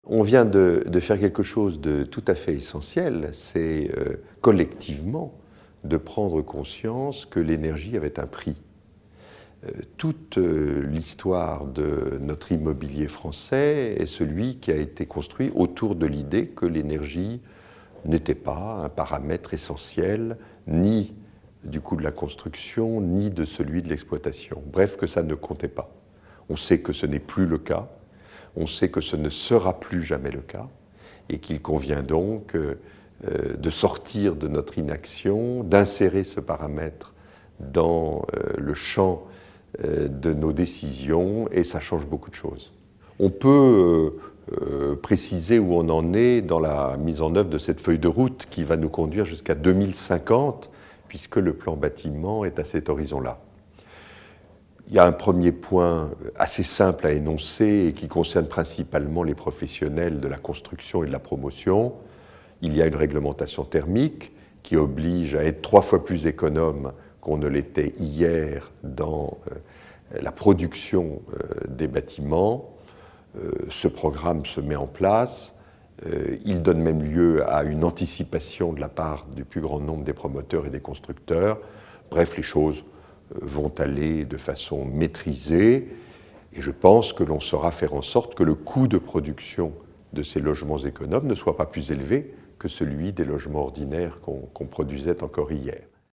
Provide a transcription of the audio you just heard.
On vient de faire quelque chose de tout à fait essentiel, c'est collectivement de prendre conscience que l'énergie avait un prix. Toute l'histoire de notre immobilier français est celui qui a été construit autour de l'idée que l'énergie n'était pas un paramètre essentiel, ni du coût de la construction, ni de celui de l'exploitation. Bref, que ça ne comptait pas. On sait que ce n'est plus le cas. On sait que ce ne sera plus jamais le cas et qu'il convient donc de sortir de notre inaction, d'insérer ce paramètre dans le champ de nos décisions et ça change beaucoup de choses. On peut préciser où on en est dans la mise en œuvre de cette feuille de route qui va nous conduire jusqu'à 2050 puisque le plan bâtiment est à cet horizon-là. Il y a un premier point assez simple à énoncer et qui concerne principalement les professionnels de la construction et de la promotion. Il y a une réglementation thermique qui oblige à être 3 fois plus économe qu'on ne l'était hier dans la production des bâtiments. Ce programme se met en place. Il donne même lieu à une anticipation de la part du plus grand nombre des promoteurs et des constructeurs. Bref, les choses vont aller de façon maîtrisée et je pense que l'on saura faire en sorte que le coût de production de ces logements économes ne soit pas plus élevé que celui des logements ordinaires qu'on produisait encore hier.